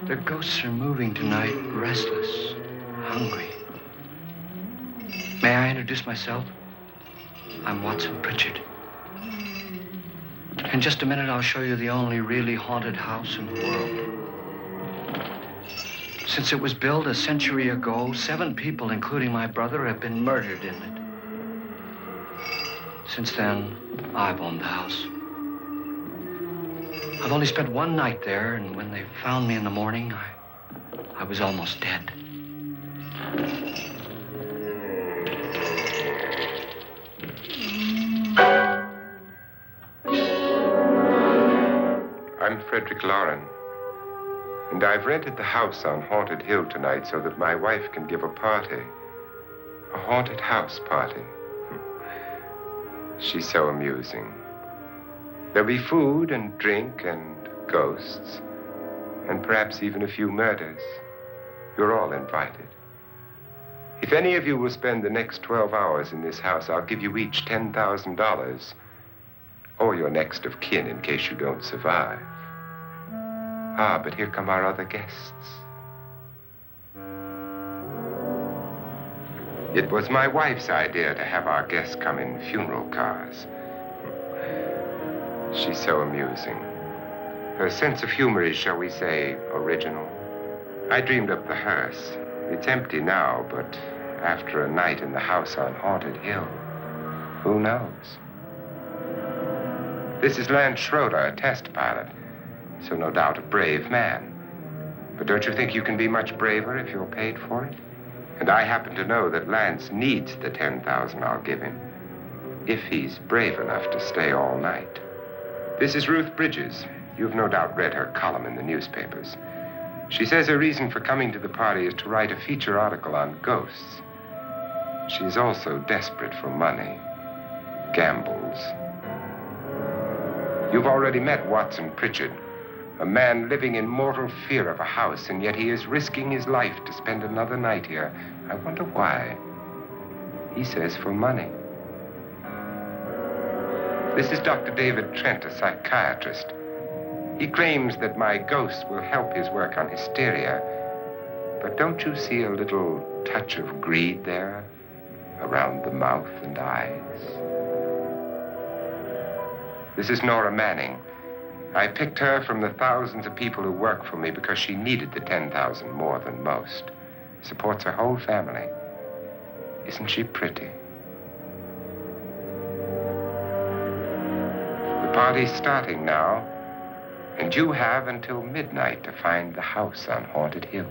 The ghosts are moving tonight, restless, hungry. May I introduce myself? I'm Watson Pritchard. In just a minute, I'll show you the only really haunted house in the world. Since it was built a century ago, 7 people, including my brother, have been murdered in it. Since then, I've owned the house. I've only spent one night there, and when they found me in the morning, I was almost dead. I'm Frederick Lauren, and I've rented the house on Haunted Hill tonight so that my wife can give a party. A haunted house party. She's so amusing. There'll be food and drink and ghosts, and perhaps even a few murders. You're all invited. If any of you will spend the next 12 hours in this house, I'll give you each $10,000, or your next of kin in case you don't survive. Ah, but here come our other guests. It was my wife's idea to have our guests come in funeral cars. She's so amusing. Her sense of humor is, shall we say, original. I dreamed up the hearse. It's empty now, but after a night in the house on Haunted Hill, who knows? This is Lance Schroeder, a test pilot, so no doubt a brave man. But don't you think you can be much braver if you're paid for it? And I happen to know that Lance needs the $10,000 I'll give him, if he's brave enough to stay all night. This is Ruth Bridges. You've no doubt read her column in the newspapers. She says her reason for coming to the party is to write a feature article on ghosts. She's also desperate for money. Gambles. You've already met Watson Pritchard, a man living in mortal fear of a house, and yet he is risking his life to spend another night here. I wonder why. He says for money. This is Dr. David Trent, a psychiatrist. He claims that my ghost will help his work on hysteria. But don't you see a little touch of greed there around the mouth and eyes? This is Nora Manning. I picked her from the thousands of people who work for me because she needed the $10,000 more than most. Supports her whole family. Isn't she pretty? The party's starting now, and you have until midnight to find the house on Haunted Hill.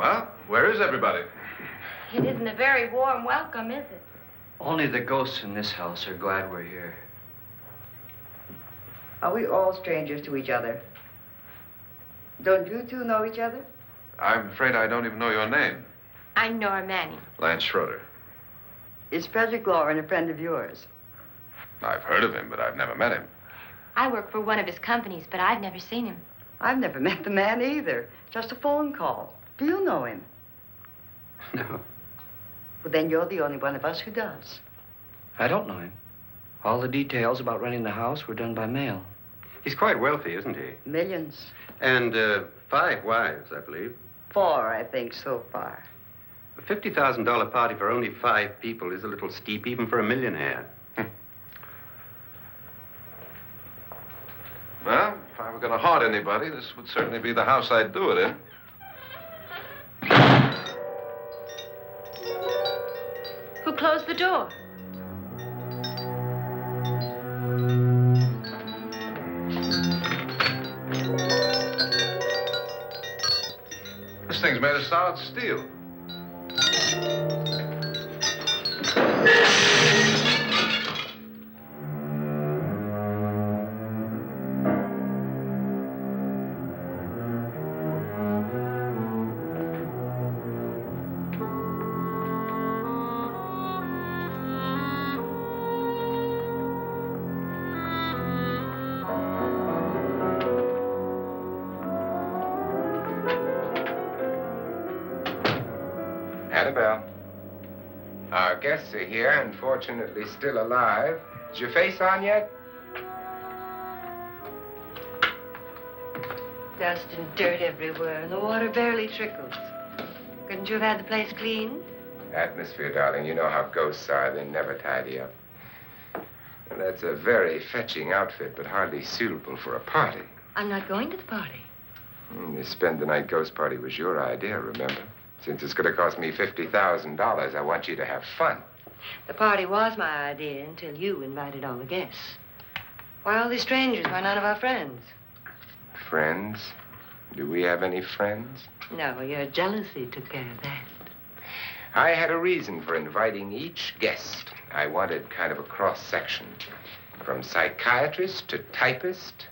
Well, where is everybody? It isn't a very warm welcome, is it? Only the ghosts in this house are glad we're here. Are we all strangers to each other? Don't you two know each other? I'm afraid I don't even know your name. I'm Nora Manning. Lance Schroeder. Is Frederick Lauren a friend of yours? I've heard of him, but I've never met him. I work for one of his companies, but I've never seen him. I've never met the man either. Just a phone call. Do you know him? No, Well, then you're the only one of us who does. I don't know him. All the details about renting the house were done by mail. He's quite wealthy, isn't he? Millions. And 5 wives, I believe. 4, I think, so far. A $50,000 party for only 5 people is a little steep, even for a millionaire. Well, if I were going to haunt anybody, this would certainly be the house I'd do it in. Who closed the door? This thing's made of solid steel. Annabelle. Our guests are here, unfortunately still alive. Is your face on yet? Dust and dirt everywhere, and the water barely trickles. Couldn't you have had the place cleaned? Atmosphere, darling. You know how ghosts are. They never tidy up. And that's a very fetching outfit, but hardly suitable for a party. I'm not going to the party. The spend-the-night ghost party was your idea, remember? Since it's going to cost me $50,000, I want you to have fun. The party was my idea until you invited all the guests. Why all these strangers? Why none of our friends? Friends? Do we have any friends? No, your jealousy took care of that. I had a reason for inviting each guest. I wanted kind of a cross-section. From psychiatrist to typist,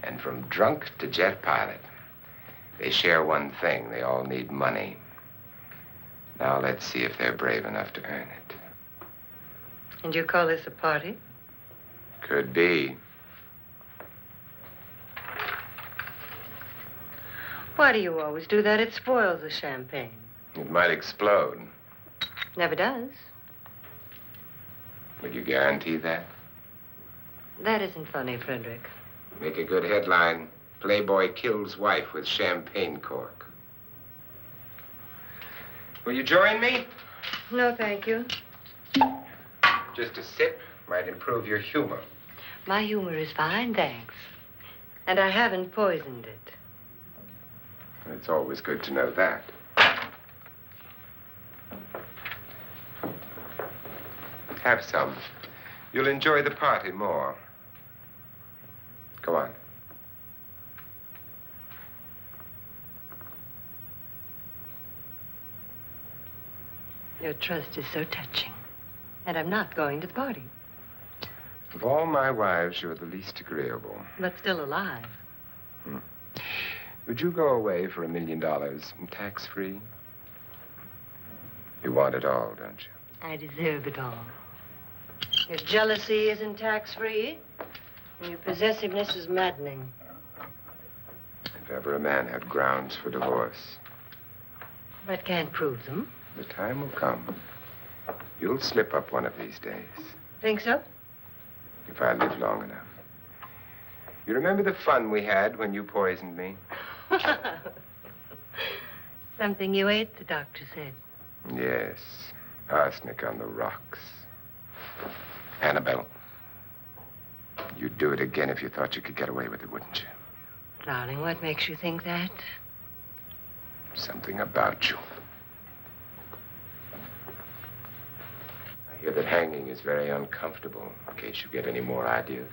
and from drunk to jet pilot. They share one thing. They all need money. Now let's see if they're brave enough to earn it. And you call this a party? Could be. Why do you always do that? It spoils the champagne. It might explode. Never does. Would you guarantee that? That isn't funny, Frederick. Make a good headline. Playboy kills wife with champagne cork. Will you join me? No, thank you. Just a sip might improve your humor. My humor is fine, thanks. And I haven't poisoned it. It's always good to know that. Have some. You'll enjoy the party more. Go on. Your trust is so touching. And I'm not going to the party. Of all my wives, you're the least agreeable. But still alive. Would you go away for $1 million tax-free? You want it all, don't you? I deserve it all. Your jealousy isn't tax-free. And your possessiveness is maddening. If ever a man had grounds for divorce, But can't prove them. the time will come. You'll slip up one of these days, Think so? if I live long enough. You remember the fun we had when you poisoned me? Something you ate, the doctor said. Yes, arsenic on the rocks. Annabelle, you'd do it again if you thought you could get away with it, wouldn't you? Darling, what makes you think that? Something about you. I hear that hanging is very uncomfortable, in case you get any more ideas.